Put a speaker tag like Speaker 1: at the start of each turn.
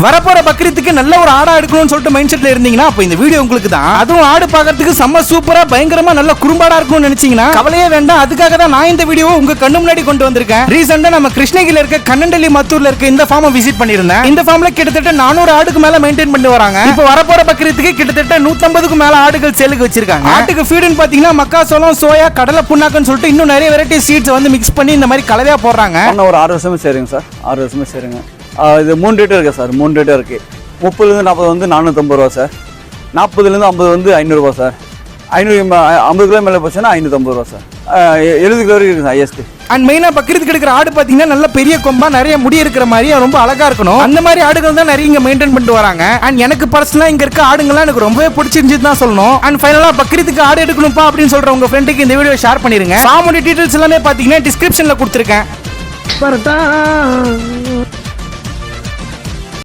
Speaker 1: வரப்போற பக்ரீத்துக்கு நல்ல ஒரு ஆடா எடுக்கணும்னு சொல்லிட்டு மைண்ட் செட்ல இருந்தீங்கன்னா அப்ப இந்த வீடியோ உங்களுக்கு தான். அதுவும் ஆடு பாக்கிறதுக்கு செம்ம சூப்பரா பயங்கரமா நல்ல குறும்பாடா இருக்கும்னு நினைச்சீங்கன்னா கவலையே வேண்டாம். அதுக்காக தான் நான் இந்த வீடியோ உங்க கண்ணு முன்னாடி கொண்டு வந்திருக்கேன். ரீசெண்டா நம்ம கிருஷ்ணகிரியில இருக்க கண்ணண்டல்லி மத்தூர்ல இருக்க இந்த ஃபார்மை விசிட் பண்ணிருந்தேன். இந்த ஃபார்ம்ல கிட்டத்தட்ட 400 ஆடுக்கு மேல மெயின்டைன் பண்ணி வராங்க. இப்போ வரப்போற பக்ரீத்துக்கு கிட்டத்தட்ட 150க்கு மேல ஆடுகள் சேலுக்கு வச்சிருக்காங்க. ஆட்டுக்கு ஃபீடுன்னு பாத்தீங்கன்னா மக்காசோளம், சோயா, கடலை புண்ணாக்குன்னு சொல்லிட்டு இன்னும் நிறைய வெரைட்டி சீட்ஸ் வந்து மிக்ஸ் பண்ணி இந்த மாதிரி கலவையா போடுறாங்க.
Speaker 2: ஒரு 6 வருஷமே சரிங்க சார், 6 வருஷமே சரிங்க. இது 3 ரேட்டு இருக்குது சார், 3 ரேட்டு இருக்குது. 30லேருந்து 40 வந்து 450 ரூபா சார், 40லேருந்து 50 வந்து 500 ரூபா சார், 50 கிலோ மேலே போச்சுன்னா 550 ரூபா சார், 70 கிலோ வரைக்கும் இருக்குது சார் ஹையஸ்ட்.
Speaker 1: அண்ட் மெயினா பக்ரீத்துக்கு எடுக்கிற ஆடு பாத்தீங்கன்னா நல்ல பெரிய கொம்பா நிறைய முடி இருக்கிற மாதிரி ரொம்ப அழகா இருக்கணும். அந்த மாதிரி ஆடுகள் தான் நிறைய இங்க மெயின்டைன் பண்ணிட்டு வராங்க. அண்ட் எனக்கு பர்சனலா இங்க இருக்க ஆடுங்கள்லாம் எனக்கு ரொம்பவே பிடிச்சிருந்துச்சு தான் சொல்லணும். அண்ட் ஃபைனலா பக்ரீத்துக்கு ஆடு எடுக்கணும்ப்பா அப்படின்னு சொல்ற உங்க ஃப்ரெண்டுக்கு இந்த வீடியோ ஷேர் பண்ணிருங்க. ஃபார்மோட டீடைல்ஸ் எல்லாமே பாத்தீங்கன்னா டிஸ்கிரிப்ஷன்ல கொடுத்துருக்கேன்.